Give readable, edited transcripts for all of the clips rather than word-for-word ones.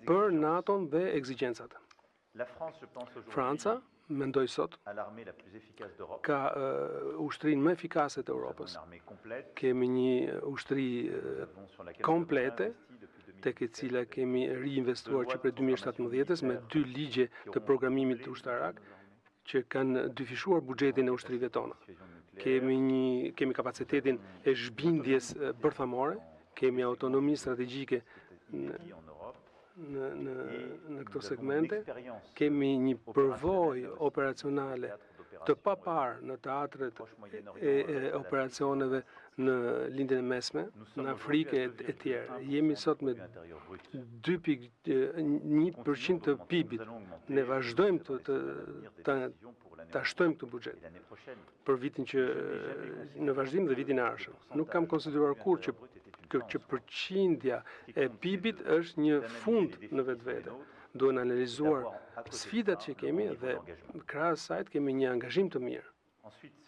për NATO-n dhe ekzigjencat. Franca, mendoj sot, ka ushtrinë më efikase të Europës. Kemi një ushtri komplete, tek e cila kemi reinvestuar që prej 2017 me 2 ligje të programimit ushtarak që kanë dyfishuar buxhetin e ushtrive tona. Kemi kapacitetin e zhbindjes bërthamore, kemi autonomi strategjike në këto segmente, kemi një përvojë operacionale të papar në teatret e operacioneve në lindjen e mesme, në Afrikë e tjerë. Jemi sot me 2,1% të PIB-it. Ne vazhdojmë ta shtojmë këtë buxhet për vitin që në vazhdim dhe vitin e ardhshëm. Nuk kam konsideruar kurrë që përqindja e PIB-it është një fund në vetvete. Duhen analizuar sfidat që kemi dhe krahas saj kemi një angazhim të mirë,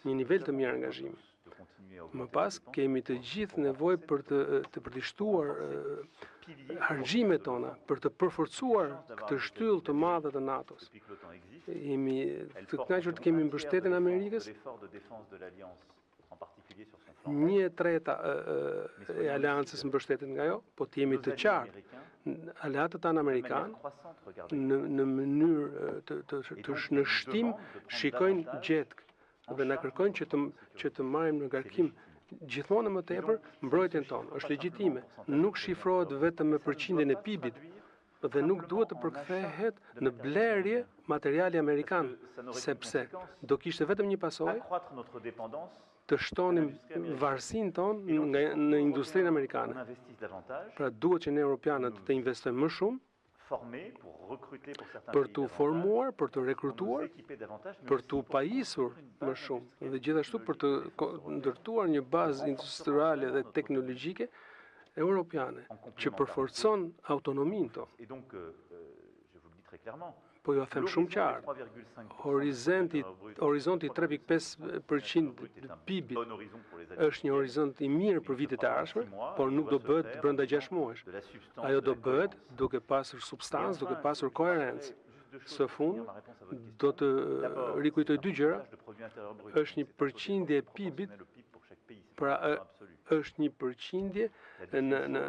një nivel të mirë angazhimi. Më pas kemi të gjithë nevojë për të përshtuar harxhimet tona, për të përforcuar këtë shtyllë të madhe të NATO-s. Jemi të kënaqur të kemi mbështetjen e Amerikës. 1/3 e aleancës mbështetet nga ajo, po të jemi të qartë. Aleatët tanë amerikanë në mënyrë në shtim shikojnë gjetk dhe na kërkojnë që të marrim në ngarkim gjithmonë më tepër mbrojtjen tonë. Është legjitime, nuk shifrohet vetëm me përqindjen e PIB-it dhe nuk duhet të përkthehet në blerje materiali amerikan, sepse do kishte vetëm një pasojë të shtonim varësinë tonë në industrinë amerikane. Pra duhet që ne europianët të investojmë më shumë për të formuar, për të rekrutuar, për të pajisur më shumë dhe gjithashtu për të ndërtuar një bazë industriale dhe teknologjike europiane që përforcon autonominë tonë. Po ju them shumë qartë, horizonti 3,5% PIB-it është një horizont i mirë për vitet e ardhshme, por nuk do bëhet brenda 6 muajsh. Ajo do bëhet duke pasur substancë, duke pasur koherencë. Së fund, do të rikujtoj 2 gjëra. Është një përqindje e PIB-it, pra është një përqindje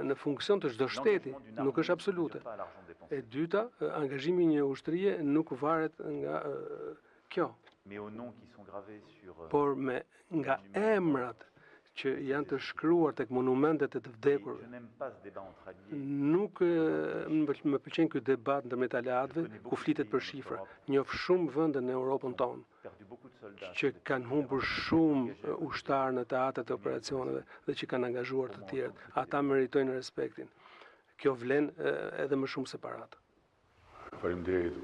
në funksion të çdo shteti, nuk është absolute. E dyta, angazhimi i një ushtrie nuk varet nga kjo, por nga emrat që janë të shkruar tek monumentet e të vdekurve. Nuk më pëlqen ky debat ndërmjet aleatëve ku flitet për shifra. Njoh shumë vende në Europën tonë që kanë humbur shumë ushtar në teatrat e operacioneve dhe që kanë angazhuar të tjerët. Ata meritojnë respektin. Kjo vlen edhe më shumë se paratë. Faleminderit.